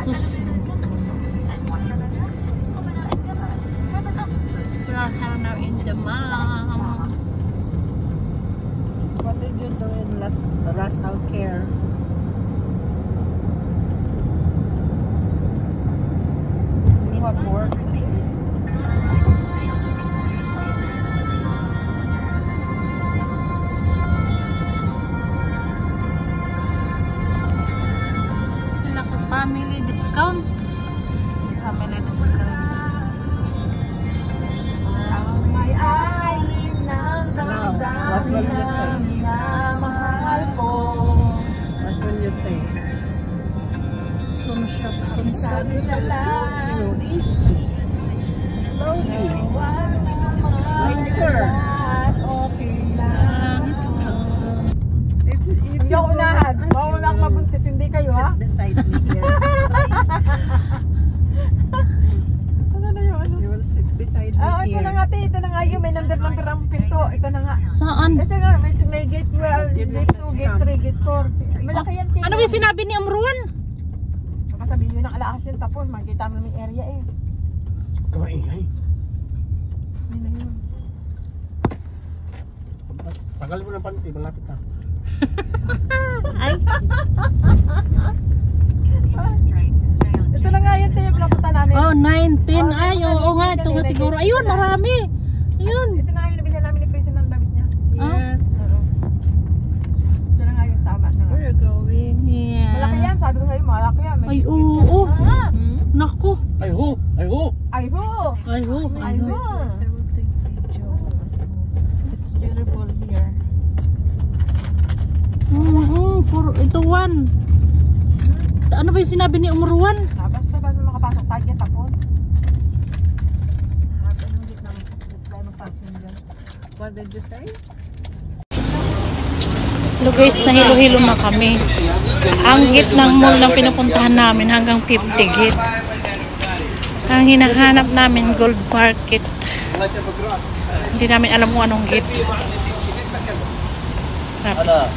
We are now in the mall. What did you do in Ras Al Khair? You have work today? Family discount. Family discount. May ay ng damdamin na mahal ko. What will you say? Soon shop. Soon shop. Sabi na lang, Slowly. Later. okay lang. If Hindi ako unahan. Mauna akong mabuntis, hindi kayo ha? sit beside me here. Ano na yun? You will sit beside me Ah, ito here. na nga, te. Ito na nga yun. May number ang pinto. Ito na nga. Saan? Ito nga, may gate 12, gate 2, gate 3, gate 4. Malaki yan, te. Ano yung sinabi ni Amruan? Makasabihin yun ng alakas yun. Tapos, makikita mo yung area eh. Kamaingay. Yun na yun. Tagal mo ng panty, malapit na. Ay. Ito na nga yun, te. Yung pinapunta namin. Oh, 19. Ay, oo nga. Ito nga siguro. Ayun, marami. Ayun. Ito na nga yun, nabili namin ni Prison ng damit niya. Yes. Ito na nga yun, tama na nga. Where are you going? Yeah. Malaki yan, sabi ko sa'yo, malaki yan. May Ay, gate oo. yan. Ah! Naku. Ay ho! Ay ho! Ay ho! Ay, ho. Ay ho! I will take video. It's beautiful here. Ito one. Ano ba yung sinabi ni Amruan? Basta makapasok tayo dyan, tapos. Anong gate namin? Tayo mag-parking dyan. What did you say? Hello guys, nahilo-hilo na kami. Ang gate ng mall na pinupuntahan namin hanggang 50 gate. Ang hinahanap namin, Gold Market. Hindi namin alam kung anong gate.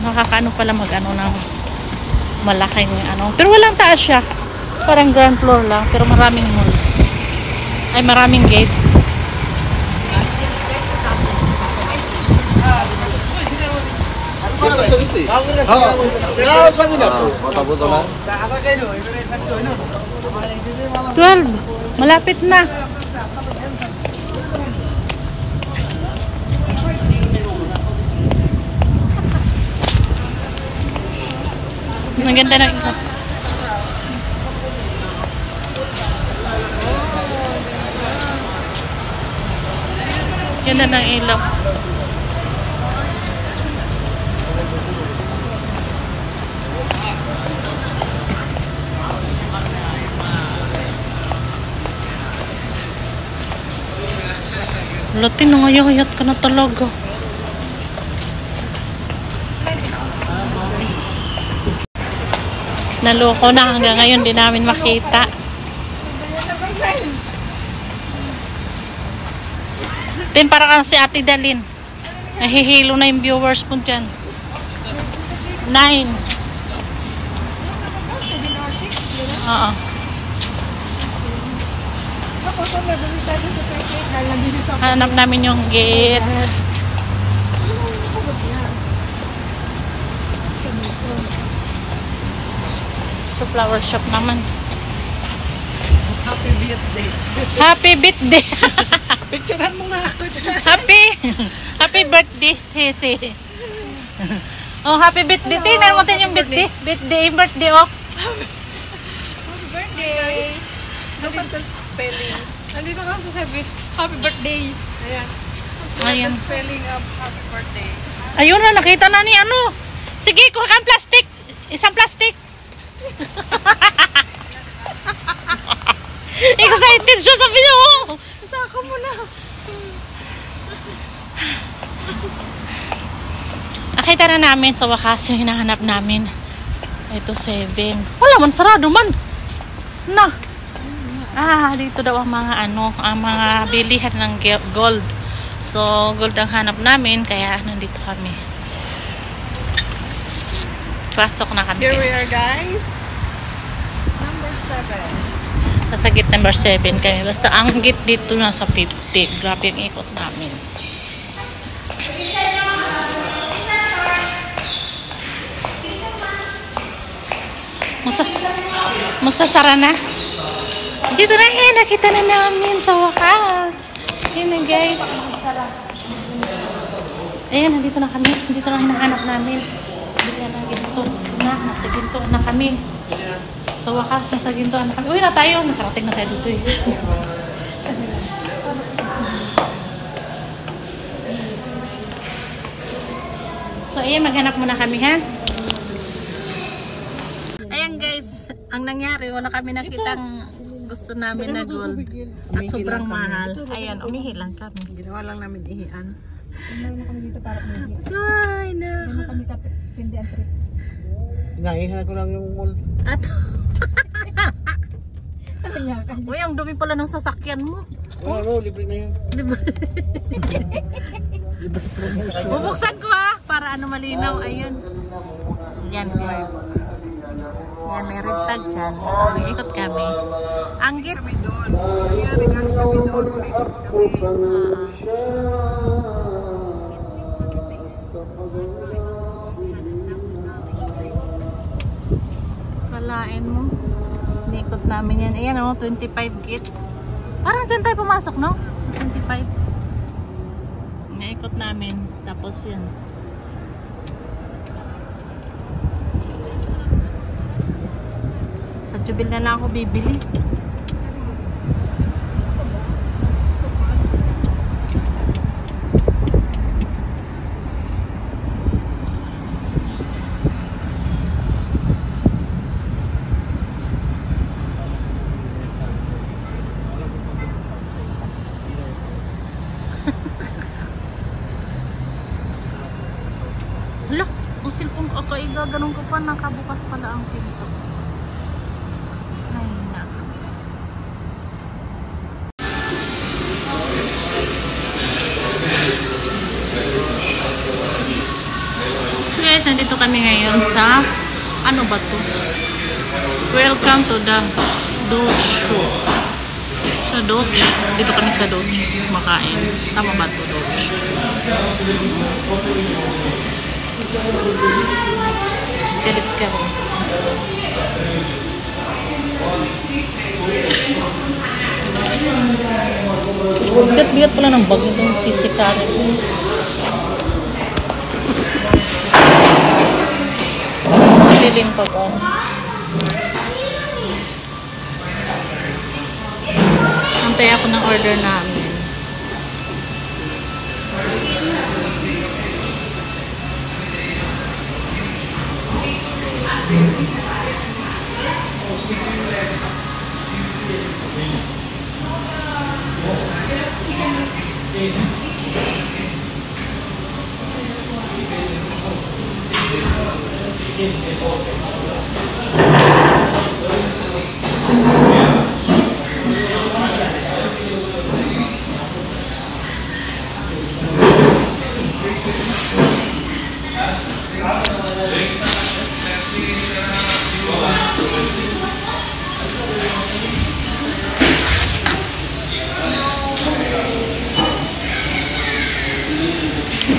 Nakakaano pala mag-ano ng malaking ano. Pero walang taas siya. Parang ground floor lang. Pero maraming mall. Ay, maraming gate. $12. Malapit na. Ang ganda ng isa. Ganda ng ilaw. Latin, nangayayat ka na talaga. Naloko na hanggang ngayon, di namin makita. Tin, para kang si Ate Dalin. Nahihilo na yung viewers mo dyan. 9. Oo. Hanap namin yung gate. Ito flower shop naman. Happy birthday. Happy birthday. Picturean mo nga ako dyan. Happy birthday, Hesi. Oh, happy birthday. Tingnan mo din yung birthday. Birthday, oh. Happy birthday! Look at the spelling. Nandito ka sa sabi, happy birthday! Ayan. Ayan. The spelling of happy birthday. Ayun na, nakita na ni ano. Sige, kuha kang plastic. Isang plastic. Excited siya, sabi niya, oh. Saka mo na! Nakita na namin sa wakas yung hinahanap namin. Ito 7. Wala man, sarado man. Na. Dito daw ang mga ano, ang mga bilihan ng gold. So, gold ang hanap namin, kaya nandito kami. Pasok na kami. Here we are, guys. Number 7. Nasa gate number 7 kami. Basta ang gate dito nasa 50. Grabe ang ikot namin. Magsasara na. Dito na yan. Nakita na namin sa wakas. Ayan na guys. Ayan, nandito na kami. Dito na hinahanap namin. Dito na ginto. Nasa ginto na kami. Sa wakas, nasa ginto na kami. Uy na tayo. Nakarating na tayo dito eh. So ayan, maghanap muna kami ha. Ayan guys, ang nangyari, wala kami nakitang gusto namin na gold. At sobrang mahal. Ayan, umihi lang kami. Ginawa lang namin ihian. Umayon na kami dito para umihi. Ay, na. Ano kami kapindihan trip. Inaihan ko lang yung mall. At, Ano niya ka? uy, ang dumi pala ng sasakyan mo. Oo, libre na yun. Diba? Libre promotion. Bubuksan ko ha, para ano malinaw. Ayun. Yan, guys. Yan, may red tag dyan. Ikot kami. Ang git. Kalain mo. Ikot namin yan. Ayan o, 25 git. Parang dyan tayo pumasok, no? 25. Naikot namin. Tapos yan. Sa Jubil na lang ako bibili. Hala, ang cellphone ko ay gaganong ko pa, nakabukas pala ang pinto. Ay na. So guys, nandito kami ngayon sa ano ba to? Welcome to the Dutch Show. Sa Dutch, dito kami sa Dutch makain. Tama ba to, Dutch? Galit ka ba? Bigat-bigat pala ng bag itong sisikarin. Dilim pa ba? Antay ako ng order namin.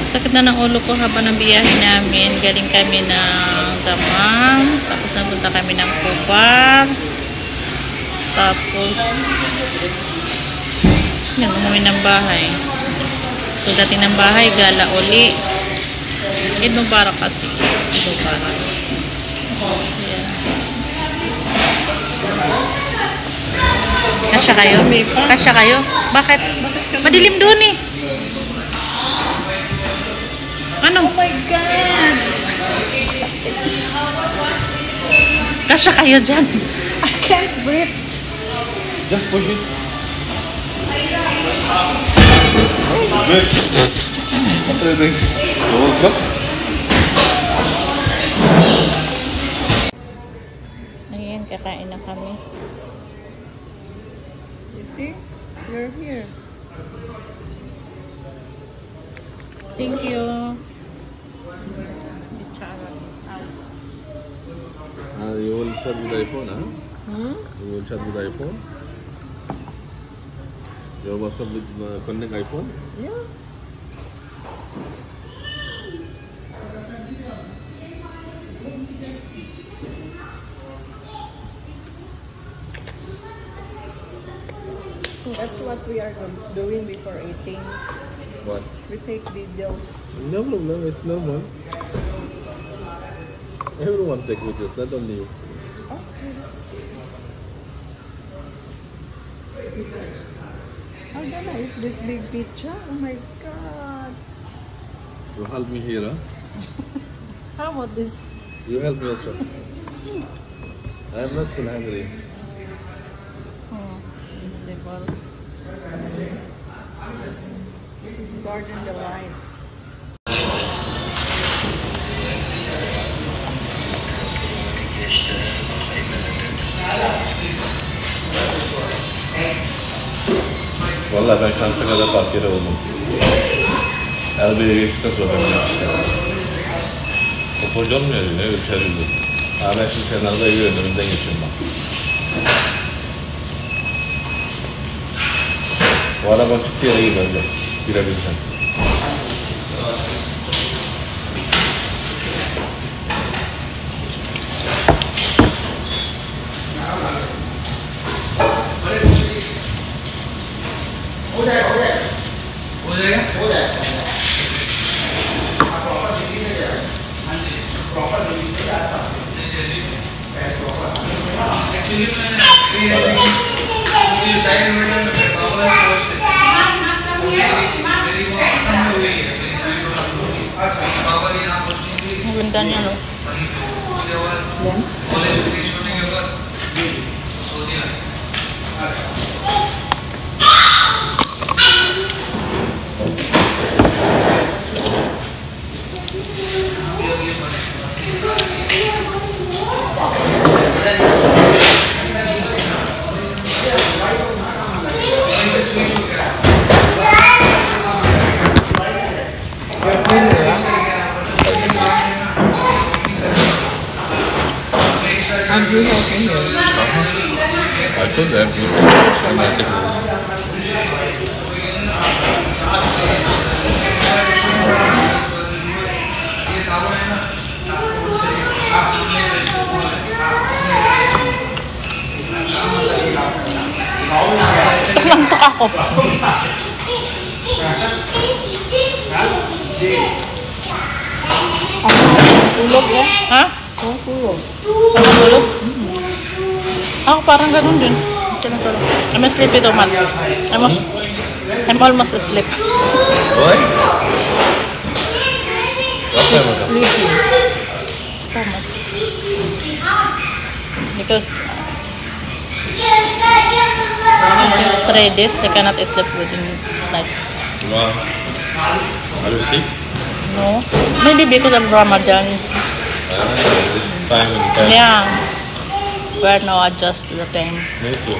Sakit na ng ulo ko habang ng biyahe namin. Galing kami ng Damam. Tapos napunta kami ng Cubag. Tapos yun, umuwi ng bahay. So dating ng bahay, gala uli. Eid Mubarak kasi. Eid Mubarak. Yeah. Kasya kayo? Kasya kayo? Bakit? Madilim doon eh. Ano? Oh my God! Kasya kayo dyan. I can't breathe. Just push it. Good. What are you doing? Look. Ayan, kakain na kami. You see? You're here. Thank you. You will charge with the iPhone, huh? You will chat with iPhone? Your WhatsApp with connect iPhone? Yeah. That's what we are doing before eating. What? We take videos. No problem, it's normal. Everyone take videos, not only you. Okay. How can I eat this big pizza? Oh my god. You help me here, huh? How about this? You help me also. I am not full hungry. Sensible. This is Garden Delight. Vallahi ben şansa kadar fark yere oldum. Elbeye geçtikten sonra ben yapacağım. Topocu olmuyor ne ölçerli. Ben şimdi kenarda evi önümünden geçiyorum bak. Bu araba çıktı yere iyi bence. Girebilsen. Ang ganda niya, no? I'm doing okay here. I told them you can I take this. Lantok ako. Tulog ya? Ha? Oh, tulog. Tulog? Ako parang ganun din. Tulog. I'm sleepy too much. I'm almost asleep. Why? What time was it? Sleeping. Too much. Because 3 days I cannot sleep within night. Wow. Are you sick? No. Maybe because of Ramadan. This time and time. Yeah. We're now adjust to the time. Me too.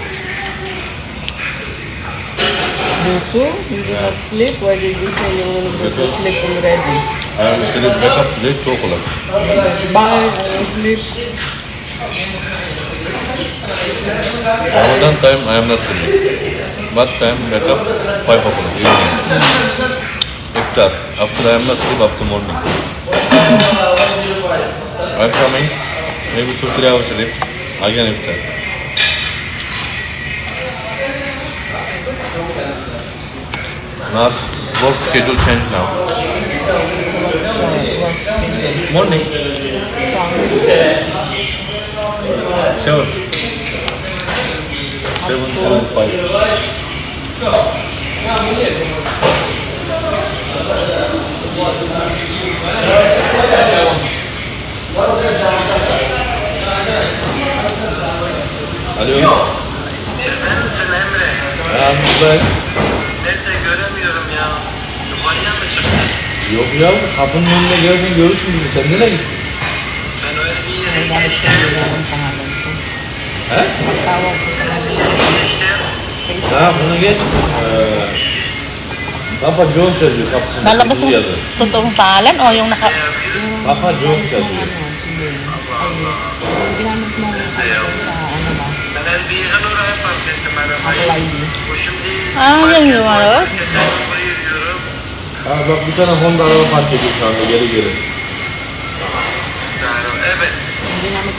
You too? You did not sleep? Why did you say you will go to sleep already? I am still wake up late 2 o'clock. Bye, I will sleep. Ramadan time I am not sleeping. But time wake up 5 o'clock evening. Iftar. After I am not sleep up to morning. I'm coming. Maybe 2-3 hours sleep. Again iftar. Not work schedule change now. Morning. Sure. 7-5. Alo. Sen Emre. I'm back. Nerede göremiyorum ya. Dubai'ye mi çıktın? Yok ya, kapının önüne geldin görürsün bizi. Sen nereye gittin? Ben öyle bir yere Balik geçtim. ko yun ang pangalan ko. He? Pagtawag ko sa Bir yere geçtim. Ha, bunu geç. Papa Jones yazıyor kapısında. Lalabas Bu yung yazıyor. totoong pangalan o yung naka... Yung Papa Jones yazıyor. ano, sige. Ay, ginamit mo sa ano ba? ettim arabayı. Bu şimdi Yan yung araw. buraya gidiyorum. Ha bak bir tane Honda araba park ediyor şu anda geri geri. Evet.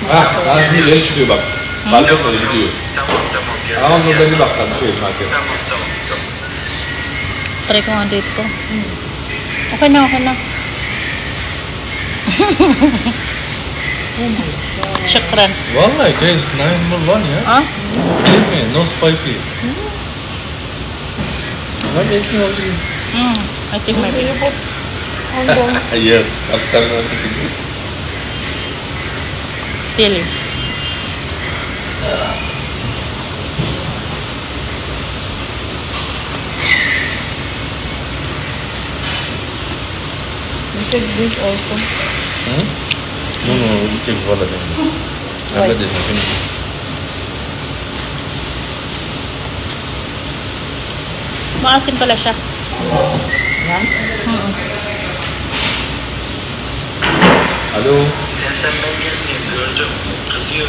Ha daha şimdi geri çıkıyor bak. Park etmedi gidiyor. Tamam tamam. Ama orada bir bak lan şey park et. Tamam tamam. Try ko nga dito. Okay na, okay na. Syukran. Vallahi taste 9/1 ya. Ha? Believe me, no spicy. What is your name? I think maybe. Yes, after that. Silly. You take this also. Hmm? No, no, you take one again. After this, I finish. Maasim pala siya. Yan. Alo. Ya sen ben gelmeyeyim gördüm. Kızıyor.